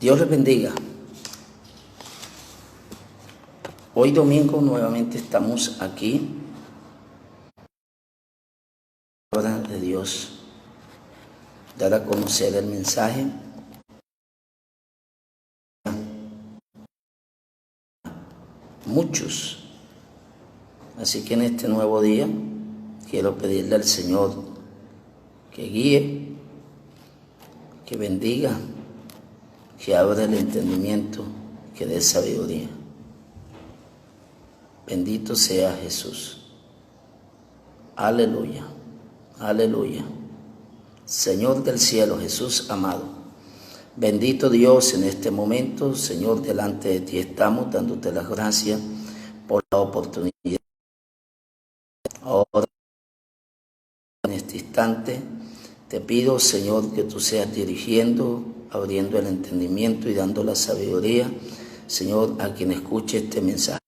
Dios les bendiga. Hoy domingo nuevamente estamos aquí. La palabra de Dios, dar a conocer el mensaje. Muchos. Así que en este nuevo día quiero pedirle al Señor que guíe, que bendiga, que abra el entendimiento, que dé sabiduría. Bendito sea Jesús. Aleluya, aleluya. Señor del cielo, Jesús amado, bendito Dios, en este momento, Señor, delante de ti estamos dándote las gracias por la oportunidad. Ahora, en este instante, te pido, Señor, que tú seas dirigiendo, abriendo el entendimiento y dando la sabiduría, Señor, a quien escuche este mensaje.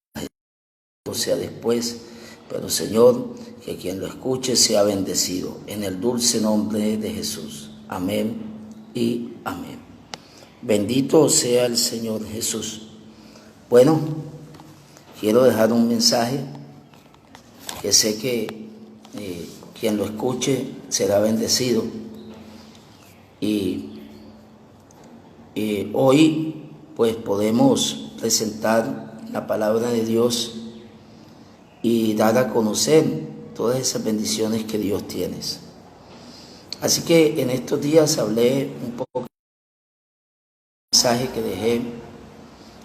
O sea después, pero Señor, que quien lo escuche sea bendecido, en el dulce nombre de Jesús. Amén y amén. Bendito sea el Señor Jesús. Bueno, quiero dejar un mensaje que sé que quien lo escuche será bendecido. Y hoy pues podemos presentar la palabra de Dios y dar a conocer todas esas bendiciones que Dios tiene. Así que en estos días hablé un poco del mensaje que dejé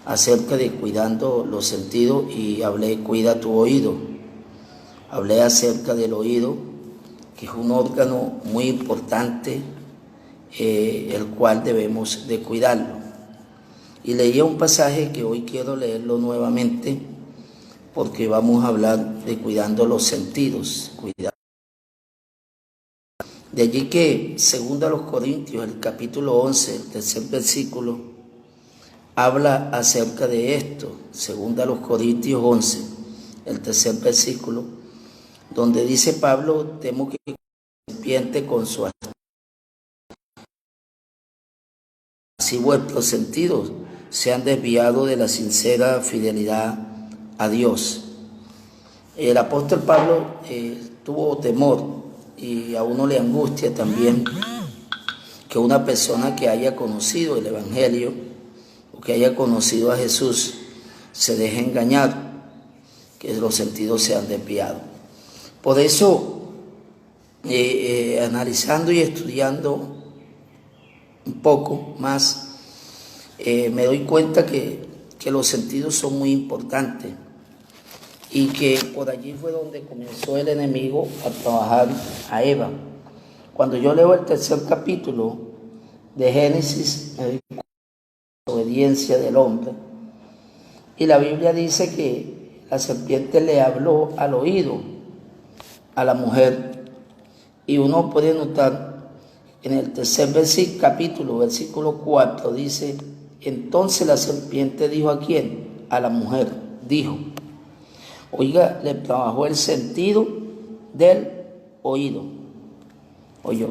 acerca de cuidando los sentidos y hablé cuida tu oído. Hablé acerca del oído, que es un órgano muy importante, el cual debemos de cuidarlo. Y leí un pasaje que hoy quiero leerlo nuevamente, porque vamos a hablar de cuidando los sentidos. De allí que, segundo a los Corintios, el capítulo 11, el tercer versículo, habla acerca de esto. Segundo a los Corintios 11, el tercer versículo, donde dice Pablo: temo que la serpiente con su astucia, así vuestros sentidos se han desviado de la sincera fidelidad a Dios. El apóstol Pablo tuvo temor, y a uno le angustia también que una persona que haya conocido el Evangelio o que haya conocido a Jesús se deje engañar, que los sentidos sean desviados. Por eso, analizando y estudiando un poco más, me doy cuenta que los sentidos son muy importantes y que por allí fue donde comenzó el enemigo a trabajar a Eva. Cuando yo leo el tercer capítulo de Génesis, me doy cuenta de la obediencia del hombre, y la Biblia dice que la serpiente le habló al oído a la mujer, y uno puede notar en el tercer capítulo, versículo 4, dice: entonces la serpiente dijo ¿a quién? A la mujer, dijo. Oiga, le trabajó el sentido del oído. Oyó.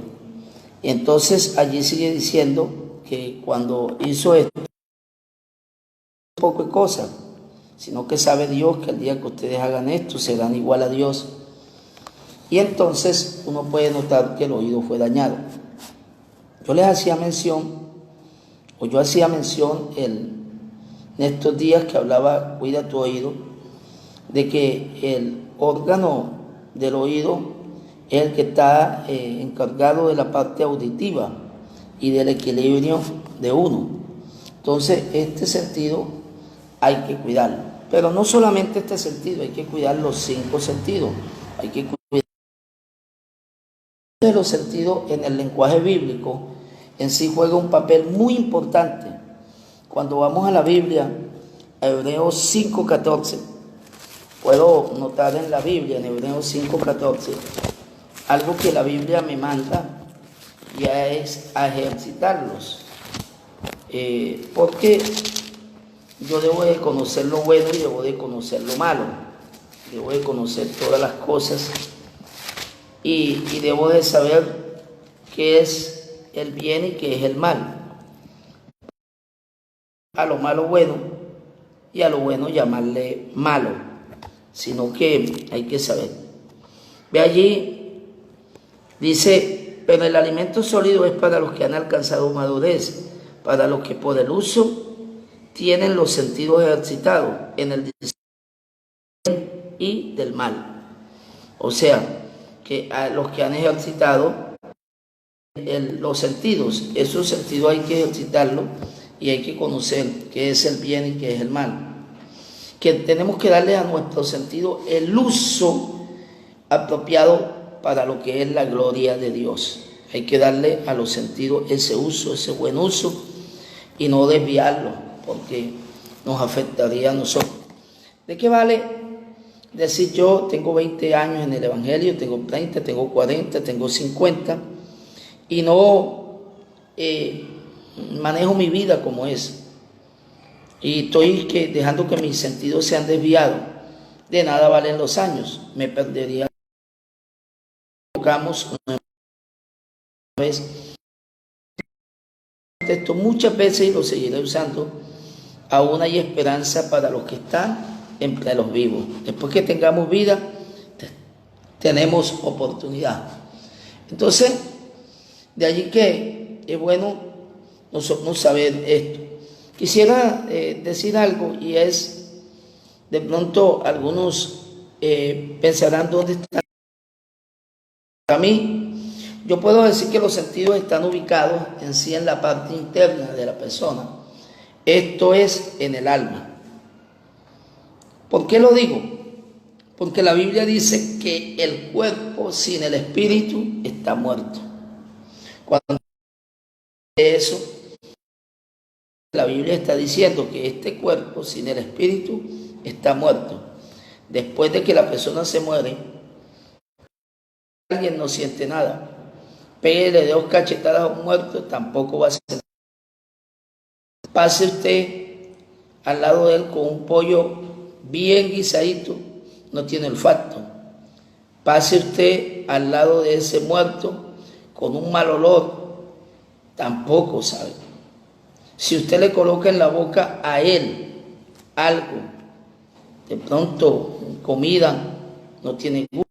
Y entonces allí sigue diciendo que cuando hizo esto, poco de cosa, sino que sabe Dios que el día que ustedes hagan esto serán igual a Dios. Y entonces uno puede notar que el oído fue dañado. Yo hacía mención en estos días que hablaba cuida tu oído, de que el órgano del oído es el que está encargado de la parte auditiva y del equilibrio de uno. Entonces este sentido hay que cuidarlo, pero no solamente este sentido, hay que cuidar los 5 sentidos. Hay que cuidar de los sentidos. En el lenguaje bíblico en sí juega un papel muy importante. Cuando vamos a la Biblia, a Hebreos 5:14, puedo notar en la Biblia, en Hebreos 5:14, algo que la Biblia me manda, ya es a ejercitarlos, porque yo debo de conocer lo bueno y debo de conocer lo malo, debo de conocer todas las cosas y debo de saber qué es el bien y qué es el mal. a lo malo bueno y a lo bueno llamarle malo, sino que hay que saber. Ve allí, dice, pero el alimento sólido es para los que han alcanzado madurez, para los que por el uso tienen los sentidos ejercitados en el discernimiento y del mal. O sea, que a los que han ejercitado los sentidos, esos sentidos hay que ejercitarlos y hay que conocer qué es el bien y qué es el mal. Que tenemos que darle a nuestro sentido el uso apropiado para lo que es la gloria de Dios. Hay que darle a los sentidos ese uso, ese buen uso, y no desviarlo, porque nos afectaría a nosotros. ¿De qué vale decir yo tengo 20 años en el Evangelio, tengo 30, tengo 40, tengo 50, y no manejo mi vida como es? Y estoy dejando que mis sentidos sean desviados. De nada valen los años, me perdería. Esto muchas veces, y lo seguiré usando, aún hay esperanza para los que están entre los vivos. Después que tengamos vida, tenemos oportunidad. Entonces, de allí que es bueno nosotros saber esto. Quisiera decir algo, y es, de pronto algunos pensarán dónde está. Para mí, yo puedo decir que los sentidos están ubicados en sí en la parte interna de la persona. Esto es en el alma. ¿Por qué lo digo? Porque la Biblia dice que el cuerpo sin el espíritu está muerto. Cuando eso, la Biblia está diciendo que este cuerpo sin el espíritu está muerto. Después de que la persona se muere, alguien no siente nada. Pégale 2 cachetadas a un muerto, tampoco va a sentir. Pase usted al lado de él con un pollo bien guisadito, no tiene olfato. Pase usted al lado de ese muerto con un mal olor, tampoco sabe. Si usted le coloca en la boca a él algo, de pronto comida, no tiene gusto,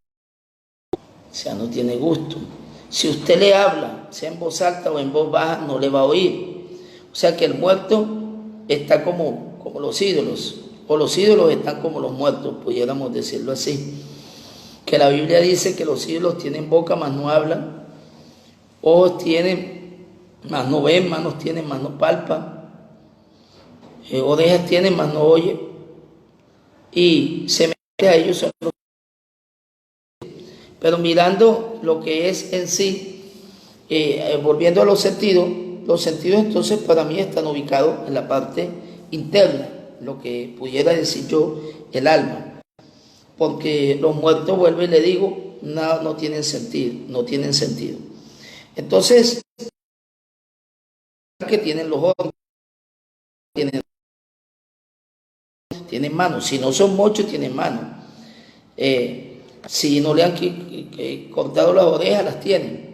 o sea, no tiene gusto. Si usted le habla, sea en voz alta o en voz baja, no le va a oír. O sea que el muerto está como los ídolos, o los ídolos están como los muertos, pudiéramos decirlo así. Que la Biblia dice que los ídolos tienen boca, mas no hablan, ojos tienen, mas no ven, manos tienen, mas no palpan, orejas tienen, mas no oyen, y semejantes a ellos son los. Pero mirando lo que es en sí, volviendo a los sentidos entonces para mí están ubicados en la parte interna, lo que pudiera decir yo, el alma. Porque los muertos, vuelvo y le digo, no tienen sentido. Entonces, que tienen los ojos, tienen manos. Si no son muchos, tienen manos. Si no le han cortado las orejas, las tienen.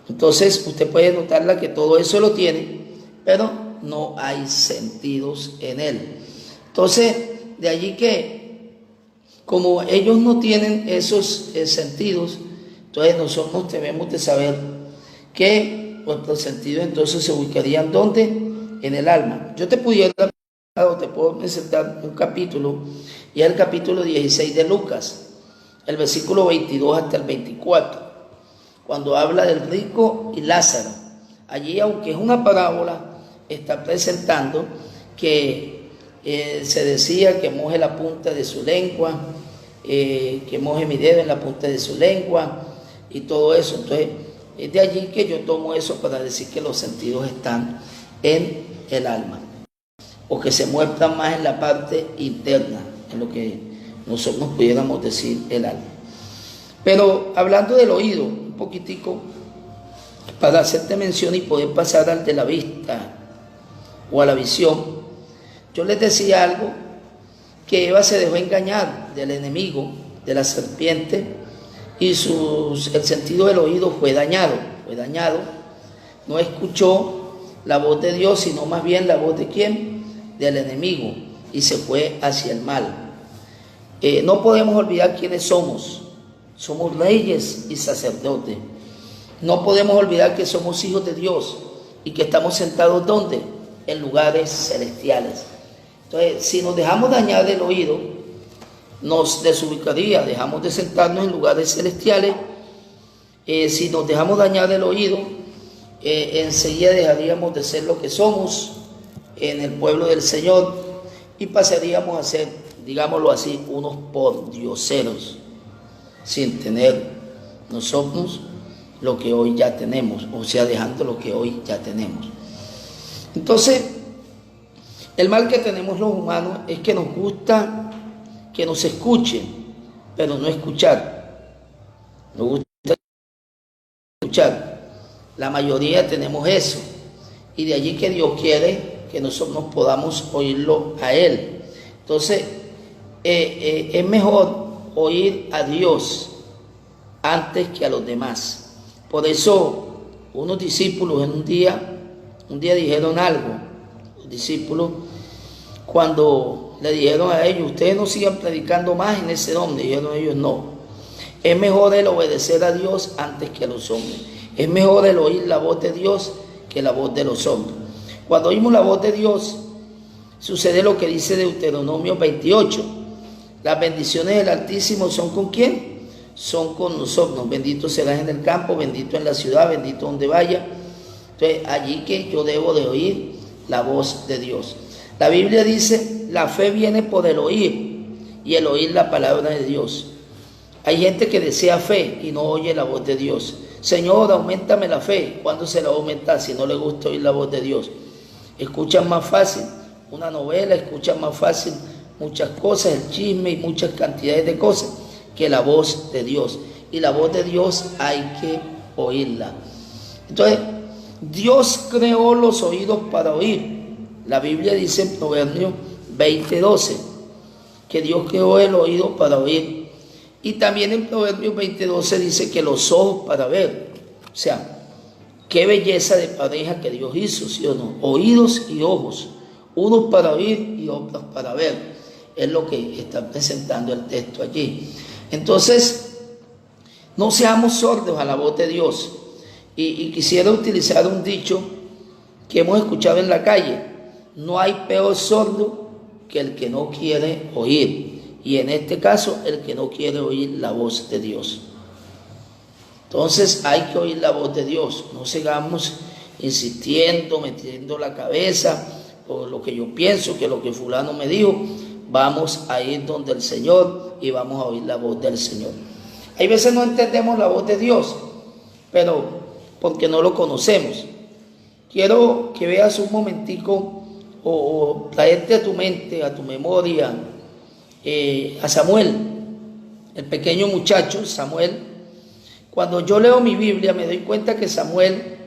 Entonces usted puede notarla que todo eso lo tiene, pero no hay sentidos en él. Entonces, de allí que, como ellos no tienen esos sentidos, entonces nosotros debemos de saber que nuestros sentidos entonces se ubicarían ¿dónde? En el alma. Yo te puedo presentar un capítulo, y es el capítulo 16 de Lucas, el versículo 22 hasta el 24, cuando habla del rico y Lázaro. Allí, aunque es una parábola, está presentando que se decía que moje la punta de su lengua, que moje mi dedo en la punta de su lengua y todo eso. Entonces, es de allí que yo tomo eso para decir que los sentidos están en el alma, o que se muestran más en la parte interna, en lo que nosotros pudiéramos decir el alma. Pero hablando del oído, un poquitico, para hacerte mención y poder pasar al de la vista o a la visión, yo les decía algo, que Eva se dejó engañar del enemigo, de la serpiente, y el sentido del oído fue dañado, no escuchó la voz de Dios, sino más bien la voz de ¿quién? Del enemigo, y se fue hacia el mal. No podemos olvidar quiénes somos. Somos reyes y sacerdotes. No podemos olvidar que somos hijos de Dios y que estamos sentados ¿dónde? En lugares celestiales. Entonces, si nos dejamos dañar el oído, nos desubicaría, dejamos de sentarnos en lugares celestiales. Si nos dejamos dañar el oído, enseguida dejaríamos de ser lo que somos en el pueblo del Señor y pasaríamos a ser, digámoslo así, unos pordioseros, sin tener nosotros lo que hoy ya tenemos, o sea, dejando lo que hoy ya tenemos. Entonces, el mal que tenemos los humanos es que nos gusta que nos escuchen, pero no escuchar. Nos gusta escuchar. La mayoría tenemos eso, y de allí que Dios quiere que nosotros podamos oírlo a Él. Entonces, es mejor oír a Dios antes que a los demás. Por eso, unos discípulos un día dijeron algo. Los discípulos, cuando le dijeron a ellos, ustedes no sigan predicando más en ese nombre, dijeron ellos, no. Es mejor el obedecer a Dios antes que a los hombres. Es mejor el oír la voz de Dios que la voz de los hombres. Cuando oímos la voz de Dios, sucede lo que dice Deuteronomio 28. Las bendiciones del Altísimo son ¿con quién? Son con nosotros. Bendito serás en el campo, bendito en la ciudad, bendito donde vaya. Entonces, allí que yo debo de oír la voz de Dios. La Biblia dice, la fe viene por el oír, y el oír la palabra de Dios. Hay gente que desea fe y no oye la voz de Dios. Señor, auméntame la fe. ¿Cuándo se la va a aumentar si no le gusta oír la voz de Dios? Escuchan más fácil una novela, escuchan más fácil muchas cosas, el chisme y muchas cantidades de cosas, que la voz de Dios. Y la voz de Dios hay que oírla. Entonces, Dios creó los oídos para oír. La Biblia dice en Proverbios 20:12 que Dios creó el oído para oír. Y también en Proverbios 20:12 dice que los ojos para ver. O sea, qué belleza de pareja que Dios hizo, ¿sí o no? Oídos y ojos, unos para oír y otros para ver. Es lo que está presentando el texto allí. Entonces, no seamos sordos a la voz de Dios. Y quisiera utilizar un dicho que hemos escuchado en la calle: no hay peor sordo que el que no quiere oír. Y en este caso, el que no quiere oír la voz de Dios. Entonces hay que oír la voz de Dios. No sigamos insistiendo, metiendo la cabeza por lo que yo pienso, que lo que fulano me dijo. Vamos a ir donde el Señor y vamos a oír la voz del Señor. Hay veces no entendemos la voz de Dios, pero porque no lo conocemos. Quiero que veas un momentico o traerte a tu mente, a tu memoria, a Samuel, el pequeño muchacho Samuel. Cuando yo leo mi Biblia me doy cuenta que Samuel,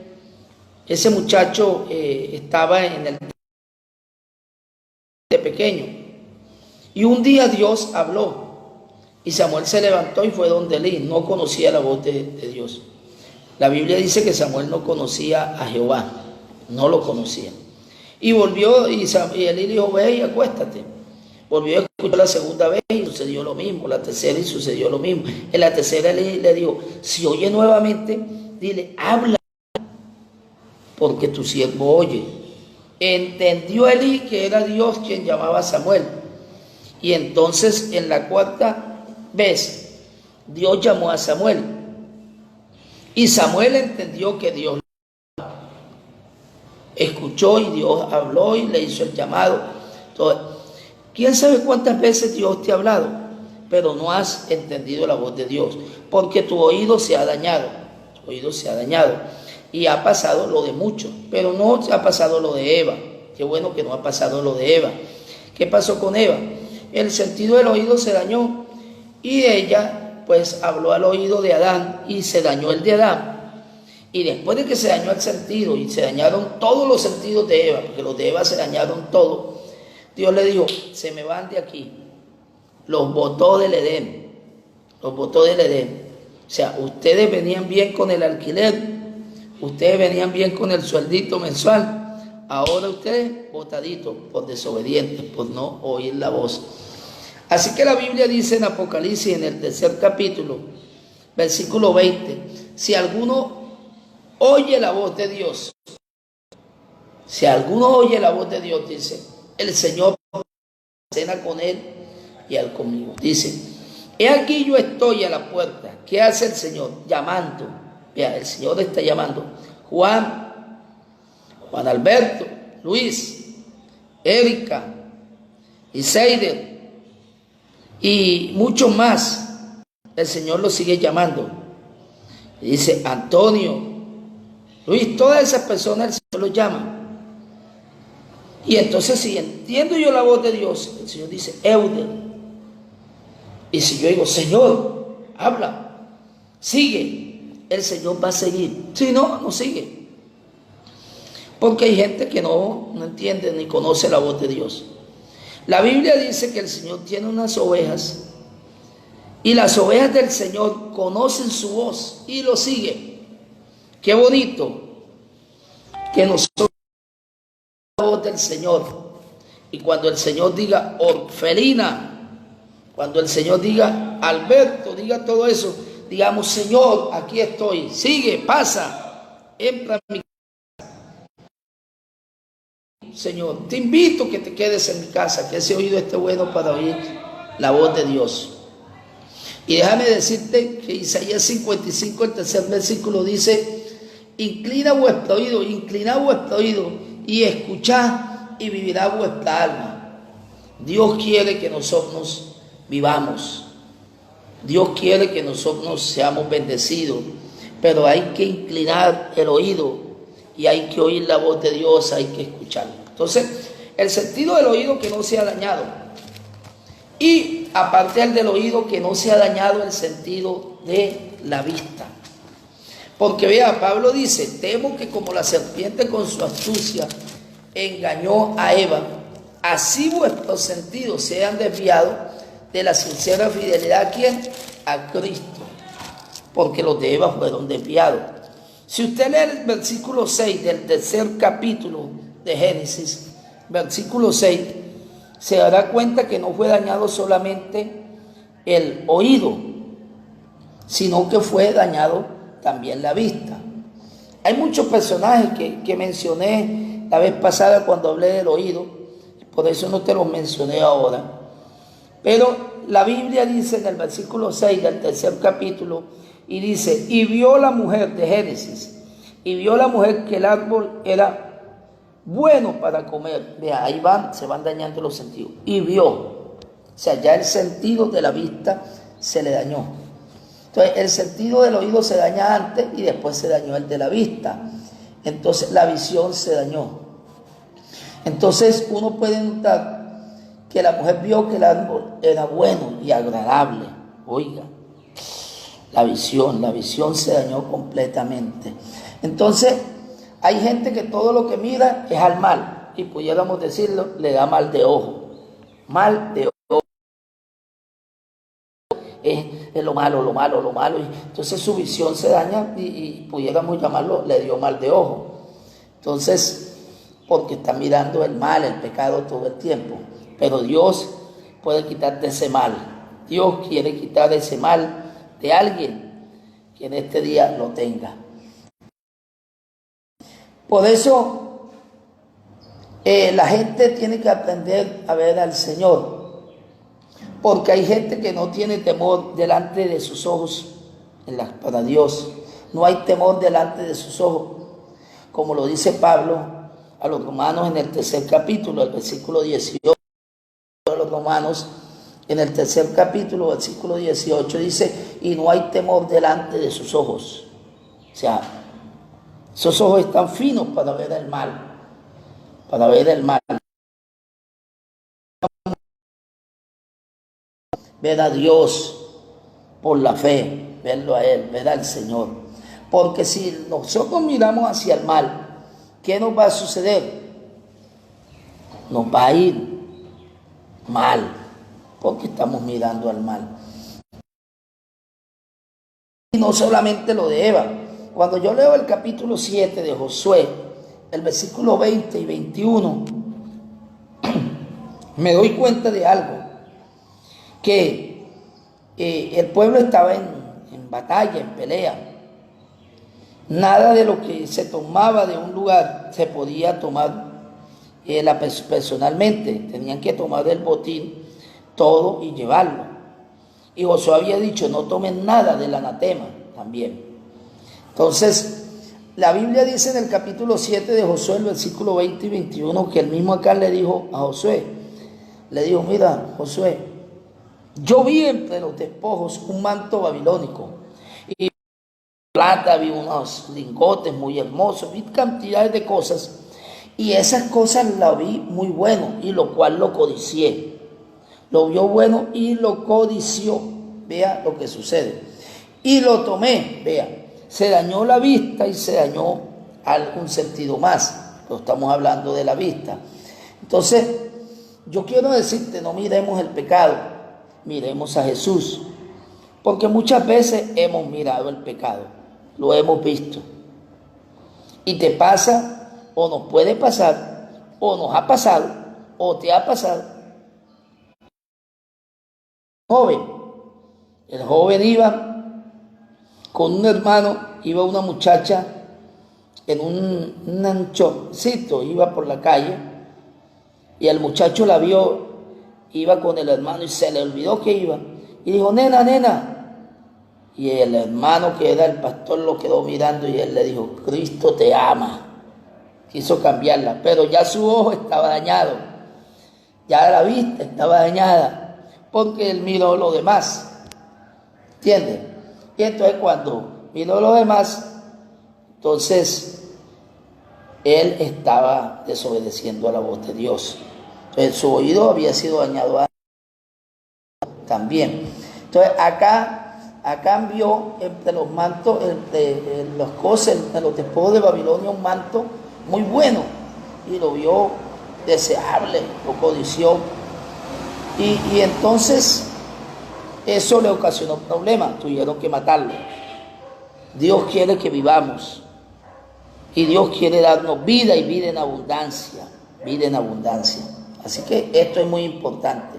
ese muchacho, estaba en el de pequeño, y un día Dios habló y Samuel se levantó y fue donde Elí. No conocía la voz de Dios. La Biblia dice que Samuel no conocía a Jehová, no lo conocía, y volvió y Elí dijo, ve y acuéstate. Volvió a escuchar la segunda vez y sucedió lo mismo, la tercera y sucedió lo mismo. En la tercera le dijo, si oye nuevamente, dile, habla, porque tu siervo oye. Entendió Elí que era Dios quien llamaba a Samuel. Y entonces en la cuarta vez, Dios llamó a Samuel. Y Samuel entendió que Dios escuchó y Dios habló y le hizo el llamado. Entonces, ¿quién sabe cuántas veces Dios te ha hablado? Pero no has entendido la voz de Dios, porque tu oído se ha dañado. Tu oído se ha dañado. Y ha pasado lo de muchos, pero no ha pasado lo de Eva. Qué bueno que no ha pasado lo de Eva. ¿Qué pasó con Eva? El sentido del oído se dañó y ella pues habló al oído de Adán y se dañó el de Adán. Y después de que se dañó el sentido y se dañaron todos los sentidos de Eva, porque los de Eva se dañaron todos, Dios le dijo, se me van de aquí. Los botó del Edén. Los botó del Edén. O sea, ustedes venían bien con el alquiler, ustedes venían bien con el sueldito mensual, ahora ustedes botaditos por desobedientes, por no oír la voz. Así que la Biblia dice en Apocalipsis, en el 3er capítulo, versículo 20, si alguno oye la voz de Dios, si alguno oye la voz de Dios, dice, el Señor cena con él y él conmigo. Dice, he aquí yo estoy a la puerta. ¿Qué hace el Señor? Llamando. Vea, el Señor está llamando. Juan Alberto, Luis, Erika, Iseider y muchos más. El Señor los sigue llamando. Y dice, Antonio, Luis, todas esas personas el Señor los llama. Y entonces si entiendo yo la voz de Dios, el Señor dice, Euder. Y si yo digo, Señor, habla, sigue, el Señor va a seguir. Si no, no sigue. Porque hay gente que no entiende ni conoce la voz de Dios. La Biblia dice que el Señor tiene unas ovejas y las ovejas del Señor conocen su voz y lo siguen. Qué bonito que nosotros la voz del Señor, y cuando el Señor diga Orfelina, cuando el Señor diga Alberto, diga todo eso, digamos, Señor, aquí estoy, sigue, pasa, entra en mi casa. Señor, te invito a que te quedes en mi casa, que ese oído esté bueno para oír la voz de Dios. Y déjame decirte que Isaías 55, el 3er versículo dice, inclinad vuestro oído y escuchad y vivirá vuestra alma. Dios quiere que nosotros vivamos. Dios quiere que nosotros seamos bendecidos, pero hay que inclinar el oído y hay que oír la voz de Dios, hay que escucharla. Entonces, el sentido del oído que no sea dañado. Y aparte del oído que no sea dañado el sentido de la vista. Porque vea, Pablo dice, temo que como la serpiente con su astucia engañó a Eva, así vuestros sentidos sean desviados de la sincera fidelidad ¿a quién? A Cristo. Porque los de Eva fueron desviados. Si usted lee el versículo 6 del 3er capítulo de Génesis, versículo 6, se dará cuenta que no fue dañado solamente el oído, sino que fue dañado también la vista. Hay muchos personajes que mencioné la vez pasada cuando hablé del oído, por eso no te los mencioné ahora. Pero la Biblia dice en el versículo 6 del 3er capítulo, y dice, y vio la mujer de Génesis, y vio la mujer que el árbol era bueno para comer. Vea, ahí se van dañando los sentidos. Y vio, o sea, ya el sentido de la vista se le dañó. Entonces, el sentido del oído se daña antes y después se dañó el de la vista. Entonces, la visión se dañó. Entonces, uno puede notar que la mujer vio que el árbol era bueno y agradable. Oiga, la visión se dañó completamente. Entonces, hay gente que todo lo que mira es al mal. Y pudiéramos decirlo, le da mal de ojo. Mal de ojo. Es lo malo. Y entonces su visión se daña y pudiéramos llamarlo, le dio mal de ojo. Entonces, porque está mirando el mal, el pecado todo el tiempo. Pero Dios puede quitarte ese mal. Dios quiere quitar ese mal de alguien que en este día lo tenga. Por eso la gente tiene que aprender a ver al Señor. Porque hay gente que no tiene temor delante de sus ojos para Dios. No hay temor delante de sus ojos. Como lo dice Pablo a los romanos en el 3er capítulo, el versículo 18 de los romanos, en el 3er capítulo, versículo 18, dice, y no hay temor delante de sus ojos. O sea, esos ojos están finos para ver el mal. Para ver el mal. Ver a Dios por la fe, verlo a Él, ver al Señor. Porque si nosotros miramos hacia el mal, ¿qué nos va a suceder? Nos va a ir mal, porque estamos mirando al mal. Y no solamente lo de Eva. Cuando yo leo el capítulo 7 de Josué, el versículo 20 y 21, me doy cuenta de algo, que el pueblo estaba en batalla, en pelea. Nada de lo que se tomaba de un lugar se podía tomar personalmente. Tenían que tomar del botín todo y llevarlo. Y Josué había dicho, no tomen nada del anatema también. Entonces, la Biblia dice en el capítulo 7 de Josué, el versículo 20 y 21, que el mismo acá le dijo a Josué, le dijo, mira, Josué, yo vi entre los despojos un manto babilónico, y plata, vi unos lingotes muy hermosos, vi cantidades de cosas, y esas cosas las vi muy bueno, y lo cual lo codicié. Lo vio bueno y lo codició. Vea lo que sucede. Y lo tomé, vea. Se dañó la vista y se dañó algún sentido más. Lo estamos hablando de la vista. Entonces, yo quiero decirte, no miremos el pecado, miremos a Jesús. Porque muchas veces hemos mirado el pecado, lo hemos visto. Y te pasa, o nos puede pasar, o nos ha pasado, o te ha pasado. El joven iba con un hermano, iba una muchacha en un anchoncito, iba por la calle, y el muchacho la vio, iba con el hermano y se le olvidó que iba, y dijo, nena, nena, y el hermano que era el pastor lo quedó mirando y él le dijo, Cristo te ama. Quiso cambiarla, pero ya su ojo estaba dañado, ya la vista estaba dañada, porque él miró lo demás, ¿entiendes? Y entonces cuando miró lo demás, entonces él estaba desobedeciendo a la voz de Dios. Entonces su oído había sido dañado también. Entonces acá vio entre los mantos, entre las cosas, entre los despojos de Babilonia, un manto muy bueno, y lo vio deseable, lo codició. Y entonces eso le ocasionó problemas, tuvieron que matarlo. Dios quiere que vivamos, y Dios quiere darnos vida y vida en abundancia, vida en abundancia. Así que esto es muy importante.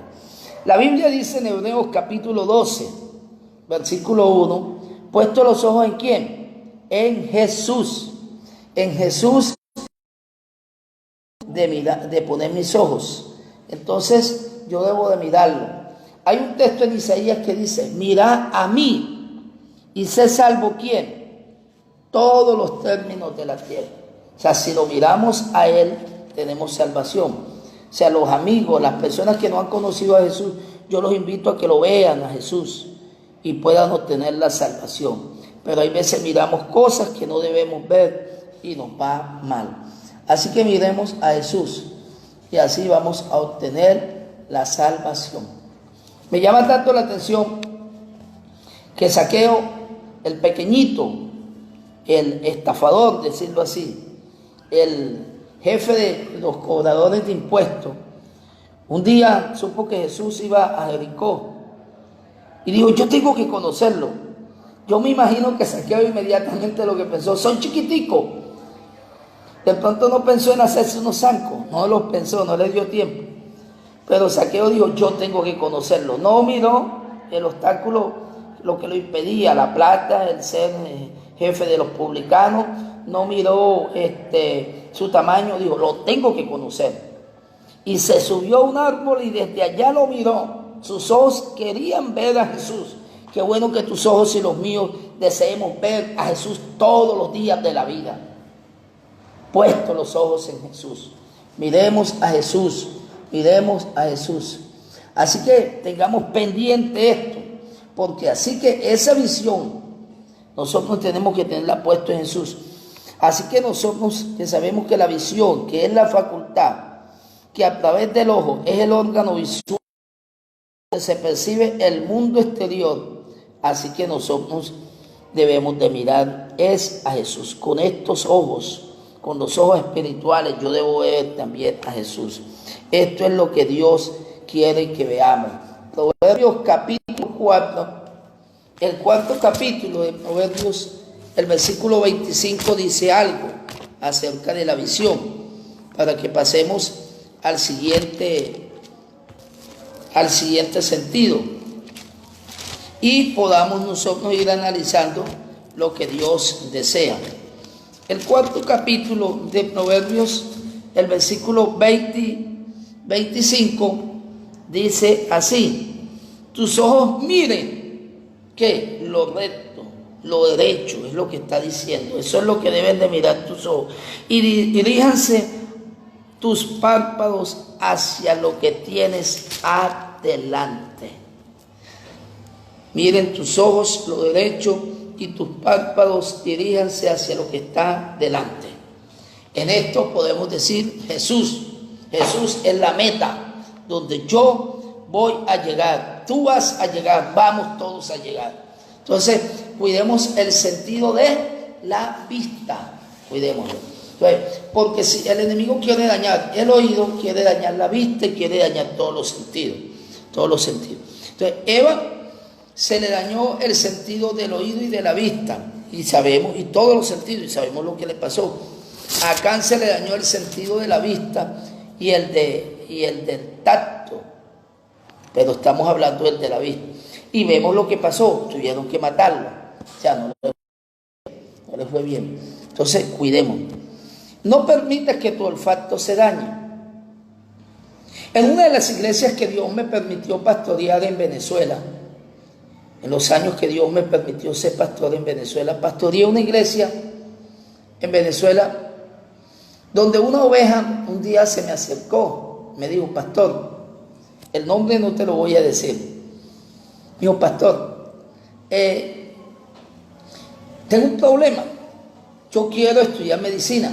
La Biblia dice en Hebreos capítulo 12, versículo 1, puesto los ojos ¿en quién? En Jesús. En Jesús de poner mis ojos. Entonces yo debo de mirarlo. Hay un texto en Isaías que dice, mirad a mí y sé salvo ¿quién? Todos los términos de la tierra. O sea, si lo miramos a Él, tenemos salvación. O sea, los amigos, las personas que no han conocido a Jesús, yo los invito a que lo vean a Jesús y puedan obtener la salvación. Pero hay veces miramos cosas que no debemos ver y nos va mal. Así que miremos a Jesús y así vamos a obtener la salvación. Me llama tanto la atención que Zaqueo, el pequeñito, el estafador, decirlo así, el jefe de los cobradores de impuestos, un día supo que Jesús iba a Jericó y dijo, yo tengo que conocerlo. Yo me imagino que Zaqueo inmediatamente lo que pensó, son chiquiticos. De pronto no pensó en hacerse unos zancos, no los pensó, no le dio tiempo. Pero Zaqueo dijo, yo tengo que conocerlo. No miró el obstáculo, lo que lo impedía, la plata, el ser jefe de los publicanos, no miró su tamaño, dijo, lo tengo que conocer. Y se subió a un árbol y desde allá lo miró. Sus ojos querían ver a Jesús. Qué bueno que tus ojos y los míos deseemos ver a Jesús todos los días de la vida. Puesto los ojos en Jesús. Miremos a Jesús. Miremos a Jesús. Así que tengamos pendiente esto, porque así que esa visión nosotros tenemos que tenerla puesta en Jesús. Así que nosotros que sabemos que la visión, que es la facultad, que a través del ojo es el órgano visual que se percibe el mundo exterior, así que nosotros debemos de mirar es a Jesús. Con estos ojos, con los ojos espirituales, yo debo ver también a Jesús. Esto es lo que Dios quiere que veamos. Proverbios capítulo 4, el cuarto capítulo de Proverbios, el versículo 25 dice algo acerca de la visión, para que pasemos al siguiente sentido y podamos nosotros ir analizando lo que Dios desea. El cuarto capítulo de Proverbios, el versículo 25, dice así: tus ojos miren que lo recto, lo derecho, es lo que está diciendo. Eso es lo que deben de mirar tus ojos. Y diríjanse tus párpados hacia lo que tienes adelante. Miren tus ojos lo derecho y tus párpados diríjanse hacia lo que está delante. En esto podemos decir Jesús es la meta donde yo voy a llegar, tú vas a llegar, vamos todos a llegar. Entonces cuidemos el sentido de la vista, cuidémoslo. Entonces, porque si el enemigo quiere dañar el oído, quiere dañar la vista y quiere dañar todos los sentidos. Entonces Eva se le dañó el sentido del oído y de la vista, y sabemos, y todos los sentidos, y sabemos lo que le pasó. A Acán se le dañó el sentido de la vista y el del tacto, pero estamos hablando del de la vista. Y vemos lo que pasó, tuvieron que matarlo, o sea, no le fue bien. Entonces, cuidemos. No permitas que tu olfato se dañe. En una de las iglesias que Dios me permitió pastorear en Venezuela, en los años que Dios me permitió ser pastor en Venezuela, pastoreé una iglesia en Venezuela donde una oveja un día se me acercó, me dijo: pastor, el nombre no te lo voy a decir. Me dijo: pastor, tengo un problema, yo quiero estudiar medicina,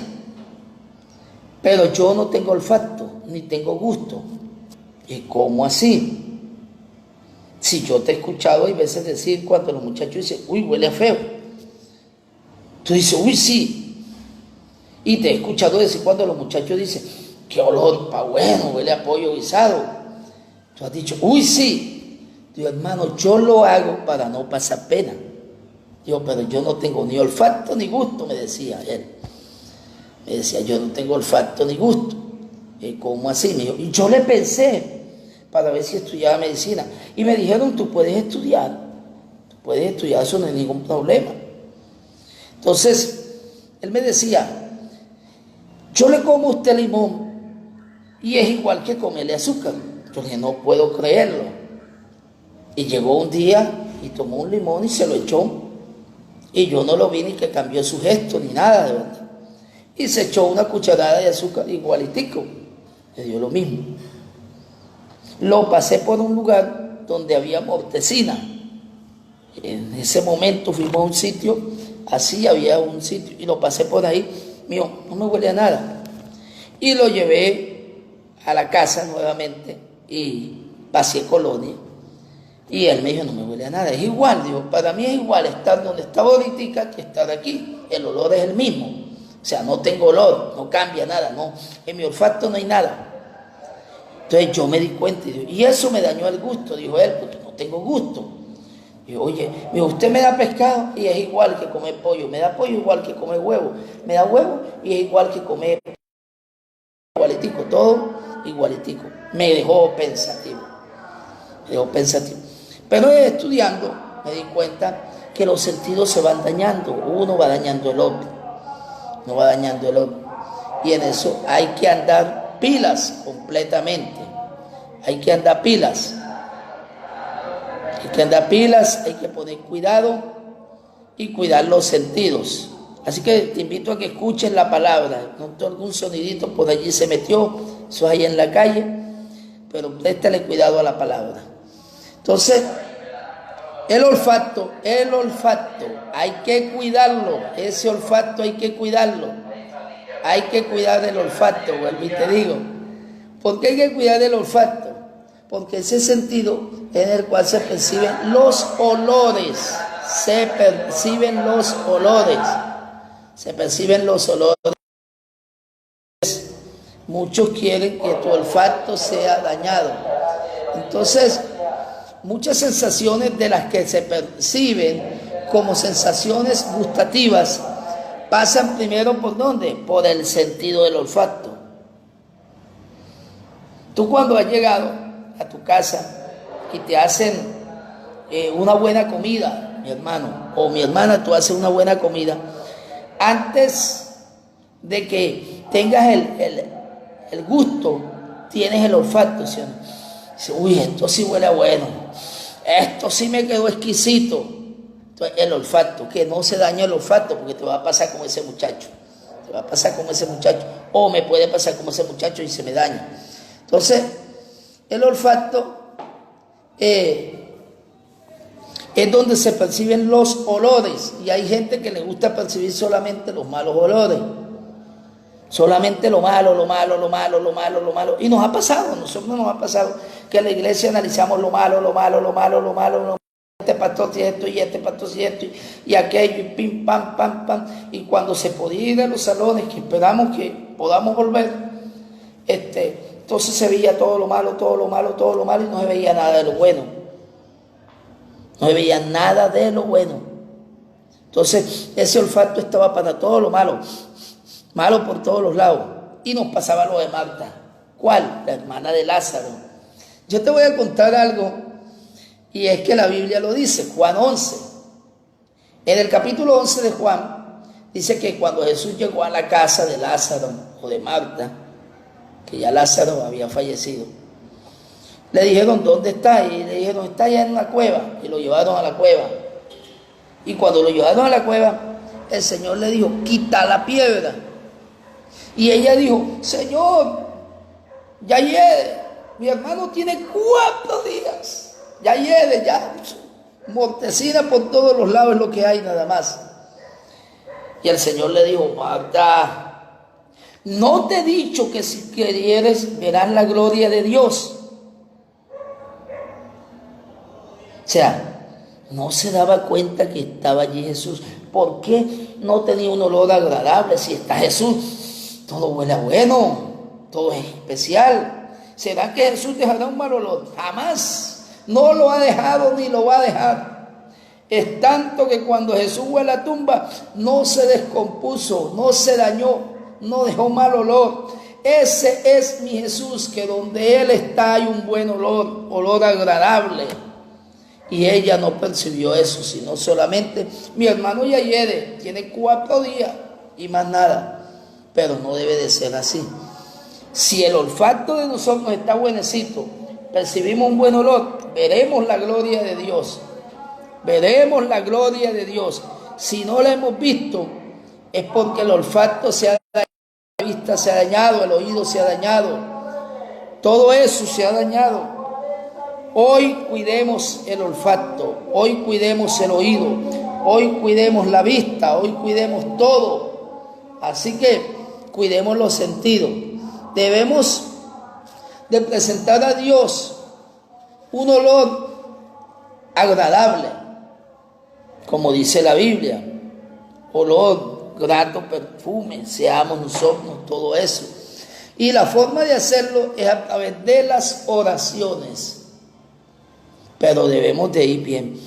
pero yo no tengo olfato ni tengo gusto. ¿Y cómo así? Si yo te he escuchado hay veces decir, cuando los muchachos dicen: uy, huele a feo, tú dices: uy, sí. Y te he escuchado decir cuando los muchachos dicen: qué olor pa' bueno, huele a pollo guisado. Tú has dicho: uy, sí. Digo: hermano, yo lo hago para no pasar pena. Digo: pero yo no tengo ni olfato ni gusto, me decía él. Me decía: yo no tengo olfato ni gusto. ¿Cómo así? Me dijo, y yo le pensé para ver si estudiaba medicina. Y me dijeron: tú puedes estudiar, eso no hay ningún problema. Entonces, él me decía: yo le como a usted limón y es igual que comerle azúcar. Yo dije: no puedo creerlo. Y llegó un día y tomó un limón y se lo echó. Y yo no lo vi ni que cambió su gesto ni nada, de verdad. Y se echó una cucharada de azúcar igualitico. Le dio lo mismo. Lo pasé por un lugar donde había mortecina. En ese momento fuimos a un sitio, así había un sitio, y lo pasé por ahí. Mío, no me huele a nada. Y lo llevé a la casa nuevamente y pasé colonia. Y él me dijo: no me huele a nada, es igual. Digo: para mí es igual estar donde estaba ahorita que estar aquí. El olor es el mismo. O sea, no tengo olor, no cambia nada, no. En mi olfato no hay nada. Entonces yo me di cuenta y eso me dañó el gusto, dijo él, porque no tengo gusto. Y yo: oye, usted me da pescado y es igual que comer pollo, me da pollo igual que comer huevo, me da huevo y es igual que comer igualitico, todo igualitico. Me dejó pensativo. Pero estudiando me di cuenta que los sentidos se van dañando, uno va dañando el otro, y en eso hay que andar pilas completamente. Hay que andar pilas, hay que poner cuidado y cuidar los sentidos. Así que te invito a que escuches la palabra. Noto algún sonidito por allí se metió, eso es ahí en la calle, pero préstale cuidado a la palabra. Entonces, el olfato, hay que cuidarlo, ese olfato hay que cuidarlo. Hay que cuidar el olfato, vuelvo y te digo. ¿Por qué hay que cuidar el olfato? Porque ese sentido en el cual se perciben los olores. Muchos quieren que tu olfato sea dañado. Entonces, muchas sensaciones de las que se perciben como sensaciones gustativas pasan primero ¿por dónde? Por el sentido del olfato. Tú cuando has llegado a tu casa y te hacen una buena comida, mi hermano o mi hermana, tú haces una buena comida, antes de que tengas el gusto, tienes el olfato, ¿sí? Dice, uy, esto sí huele bueno, esto sí me quedó exquisito. Entonces, el olfato, que no se dañe el olfato, porque te va a pasar como ese muchacho, te va a pasar como ese muchacho, o me puede pasar como ese muchacho y se me daña. Entonces, el olfato es donde se perciben los olores, y hay gente que le gusta percibir solamente los malos olores, solamente lo malo, y nos ha pasado, a nosotros nos ha pasado que en la iglesia analizamos lo malo, este pastor tiene esto y este pastor tiene esto y aquello, y pim, pam, pam, pam, y cuando se podía ir a los salones, que esperamos que podamos volver, entonces se veía todo lo malo, y no se veía nada de lo bueno. No se veía nada de lo bueno. Entonces, ese olfato estaba para todo lo malo, malo por todos los lados. Y nos pasaba lo de Marta. ¿Cuál? La hermana de Lázaro. Yo te voy a contar algo, y es que la Biblia lo dice, Juan 11. En el capítulo 11 de Juan, dice que cuando Jesús llegó a la casa de Lázaro o de Marta, que ya Lázaro había fallecido, le dijeron, ¿dónde está? Y le dijeron, está allá en una cueva. Y lo llevaron a la cueva. Y cuando lo llevaron a la cueva, el Señor le dijo, quita la piedra. Y ella dijo, Señor, ya hiede. Mi hermano tiene 4 días. Ya hiede, ya. Mortecina por todos los lados es lo que hay nada más. Y el Señor le dijo, Marta, ¿no te he dicho que si quieres verás la gloria de Dios? O sea, no se daba cuenta que estaba allí Jesús. ¿Por qué no tenía un olor agradable? Si está Jesús, todo huele a bueno, todo es especial. ¿Será que Jesús dejará un mal olor? Jamás. No lo ha dejado ni lo va a dejar. Es tanto que cuando Jesús fue a la tumba, no se descompuso, no se dañó, no dejó mal olor. Ese es mi Jesús, que donde Él está hay un buen olor, olor agradable. Y ella no percibió eso, sino solamente, mi hermano ya tiene 4 días y más nada. Pero no debe de ser así. Si el olfato de nosotros está buenecito, percibimos un buen olor, veremos la gloria de Dios. Veremos la gloria de Dios. Si no la hemos visto, es porque el olfato se ha dañado, la vista se ha dañado, el oído se ha dañado. Todo eso se ha dañado. Hoy cuidemos el olfato, hoy cuidemos el oído, hoy cuidemos la vista, hoy cuidemos todo. Así que cuidemos los sentidos. Debemos de presentar a Dios un olor agradable, como dice la Biblia, olor, grato perfume, seamos nosotros todo eso. Y la forma de hacerlo es a través de las oraciones. Pero debemos de ir bien,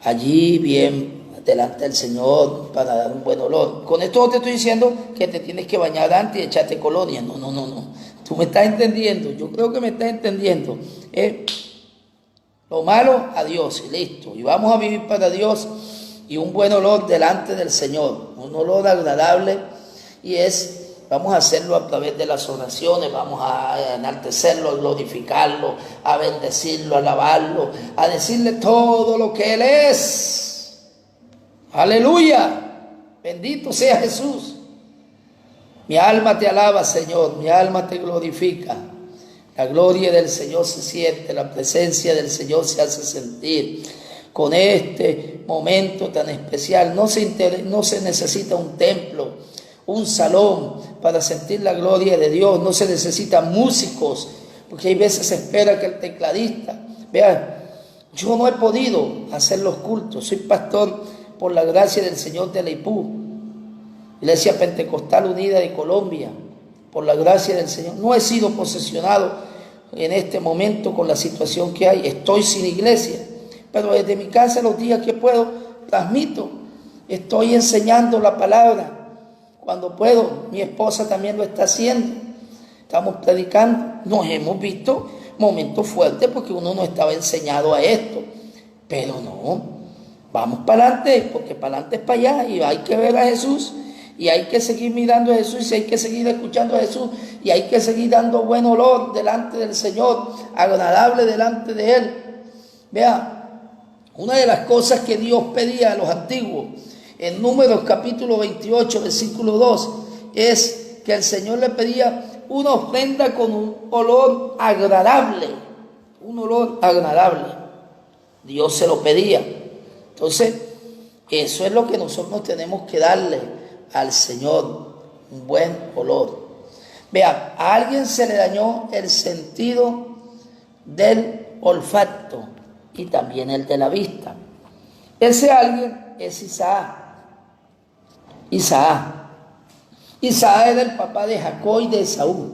allí bien, delante del Señor, para dar un buen olor. Con esto no te estoy diciendo que te tienes que bañar antes y echarte colonia. No. Tú me estás entendiendo, yo creo que me estás entendiendo. Lo malo a Dios y listo. Y vamos a vivir para Dios y un buen olor delante del Señor. Un olor agradable, y vamos a hacerlo a través de las oraciones, vamos a enaltecerlo, a glorificarlo, a bendecirlo, a alabarlo, a decirle todo lo que Él es. Aleluya, bendito sea Jesús. Mi alma te alaba, Señor, mi alma te glorifica. La gloria del Señor se siente, la presencia del Señor se hace sentir. Con este momento tan especial, no se necesita un templo, un salón para sentir la gloria de Dios. No se necesitan músicos, porque hay veces se espera que el tecladista. Vean, yo no he podido hacer los cultos, soy pastor por la gracia del Señor de Leipú, Iglesia Pentecostal Unida de Colombia. Por la gracia del Señor no he sido posesionado en este momento con la situación que hay. Estoy sin iglesia, pero desde mi casa los días que puedo transmito, estoy enseñando la palabra. cuando puedo. Mi esposa también lo está haciendo. Estamos predicando. Nos hemos visto momentos fuertes porque uno no estaba enseñado a esto. Pero no, vamos para adelante, porque para adelante es para allá y hay que ver a Jesús y hay que seguir mirando a Jesús y hay que seguir escuchando a Jesús y hay que seguir dando buen olor delante del Señor, agradable delante de Él. Vea, una de las cosas que Dios pedía a los antiguos en Números capítulo 28, versículo 2, es que el Señor le pedía una ofrenda con un olor agradable, un olor agradable. Dios se lo pedía. Entonces, eso es lo que nosotros tenemos que darle al Señor, un buen olor. Vea, a alguien se le dañó el sentido del olfato y también el de la vista. Ese alguien es Isaac. Isaac era el papá de Jacob y de Esaú.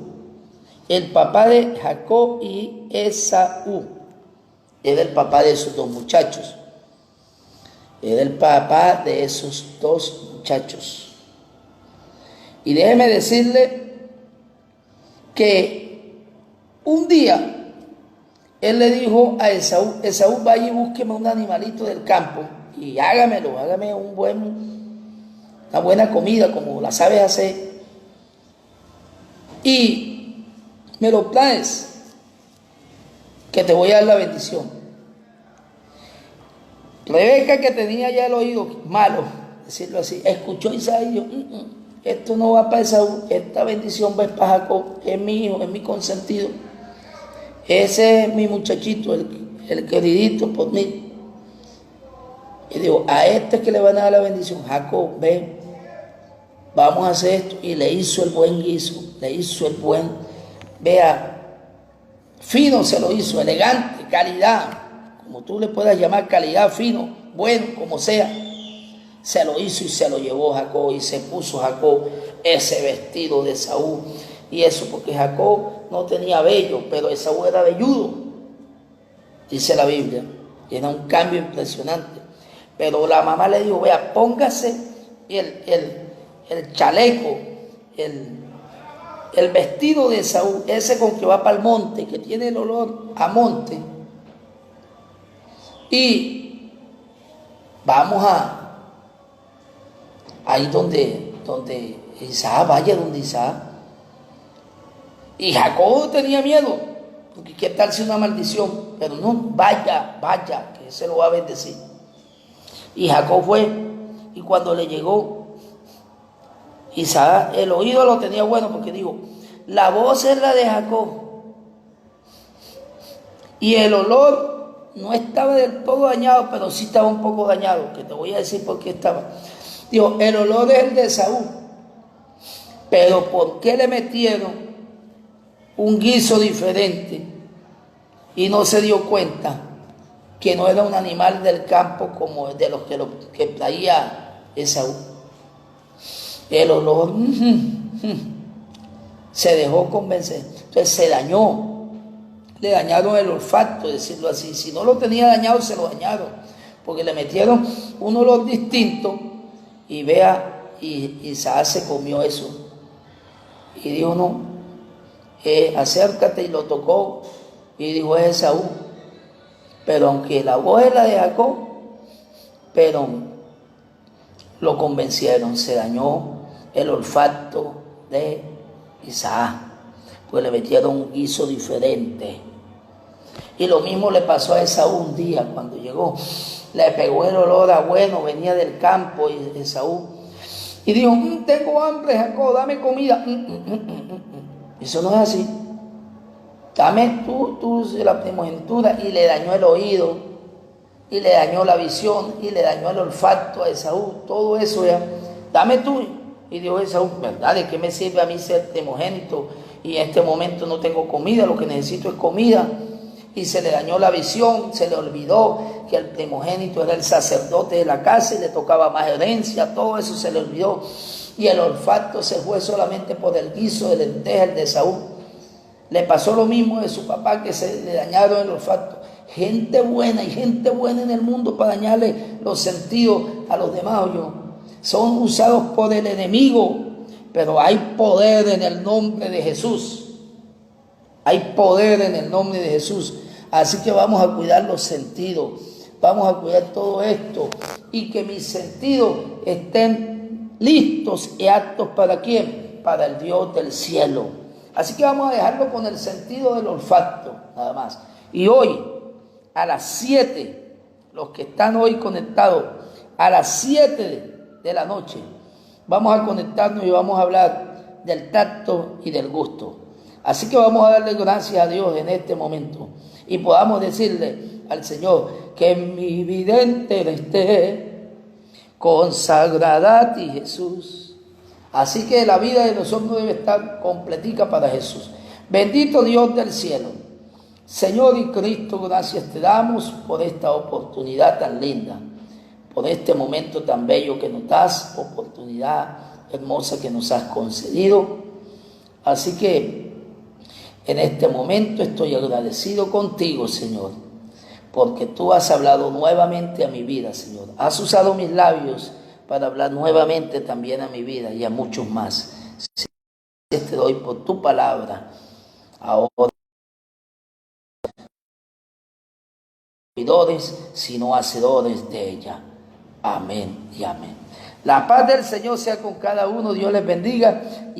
El papá de Jacob y Esaú. Era el papá de esos dos muchachos. Era el papá de esos dos muchachos. Y déjeme decirle que un día él le dijo a Esaú: Esaú, vaya y búsqueme un animalito del campo y hágame una buena comida como la sabes hacer y me lo traes, que te voy a dar la bendición. Rebeca, que tenía ya el oído malo, decirlo así, escuchó a Isaac y dijo: esto no va para Esaú, esta bendición va para Jacob, es mi hijo, es mi consentido, ese es mi muchachito, el queridito por mí. Y digo, a este es que le van a dar la bendición. Jacob, ven, vamos a hacer esto. Y le hizo el buen guiso, le hizo el buen, vea, fino se lo hizo, elegante, calidad, como tú le puedas llamar, calidad, fino, bueno, como sea. Se lo hizo y se lo llevó Jacob, y se puso Jacob ese vestido de Esaú. Y eso porque Jacob no tenía vello, pero Esaú era velludo, dice la Biblia. Y era un cambio impresionante. Pero la mamá le dijo: vea, póngase el chaleco, el vestido de Esaú, ese con que va para el monte, que tiene el olor a monte. Y vamos ahí donde Isaac, vaya donde Isaac. Y Jacob tenía miedo, porque qué tal si una maldición, pero no, vaya, que se lo va a bendecir. Y Jacob fue, y cuando le llegó, Isaac, el oído lo tenía bueno, porque dijo: la voz es la de Jacob, y el olor no estaba del todo dañado, pero sí estaba un poco dañado, que te voy a decir por qué estaba. Dijo: el olor es el de Esaú, pero ¿por qué le metieron un guiso diferente y no se dio cuenta que no era un animal del campo como de los que traía Esaú? El olor se dejó convencer, entonces se dañó, le dañaron el olfato, decirlo así. Si no lo tenía dañado, se lo dañaron, porque le metieron un olor distinto. Y vea, y Isaac se comió eso y dijo: no, acércate, y lo tocó y dijo: es Esaú. Pero aunque la voz es la de Jacob, pero lo convencieron, se dañó el olfato de Isaac, pues le metieron un guiso diferente. Y lo mismo le pasó a Esaú un día cuando llegó. Le pegó el olor a bueno, venía del campo y Esaú. Y dijo: tengo hambre, Jacob, dame comida. Eso no es así. Dame tú la primogenitura. Y le dañó el oído, y le dañó la visión, y le dañó el olfato a Esaú. Todo eso ya. Dame tú. Y dijo Esaú: ¿verdad? ¿De qué me sirve a mí ser primogénito? Y en este momento no tengo comida, lo que necesito es comida. Y se le dañó la visión, se le olvidó que el primogénito era el sacerdote de la casa y le tocaba más herencia, todo eso se le olvidó. Y el olfato se fue solamente por el guiso de lentejas de Esaú. Le pasó lo mismo de su papá, que se le dañaron el olfato. Gente buena, y gente buena en el mundo para dañarle los sentidos a los demás, son usados por el enemigo pero hay poder en el nombre de Jesús. Hay poder en el nombre de Jesús. Así que vamos a cuidar los sentidos, vamos a cuidar todo esto y que mis sentidos estén listos y aptos ¿para quién? Para el Dios del cielo. Así que vamos a dejarlo con el sentido del olfato, nada más. Y hoy, a las 7, los que están hoy conectados, a las 7 de la noche, vamos a conectarnos y vamos a hablar del tacto y del gusto. Así que vamos a darle gracias a Dios en este momento y podamos decirle al Señor que mi vida entera esté consagrada a ti, Jesús. Así que la vida de nosotros debe estar completica para Jesús. Bendito Dios del cielo, Señor y Cristo, gracias te damos por esta oportunidad tan linda, por este momento tan bello que nos das, oportunidad hermosa que nos has concedido. Así que en este momento estoy agradecido contigo, Señor, porque tú has hablado nuevamente a mi vida, Señor. Has usado mis labios para hablar nuevamente también a mi vida y a muchos más. Te doy por tu palabra. Ahora, sino hacedores de ella. Amén y amén. La paz del Señor sea con cada uno. Dios les bendiga.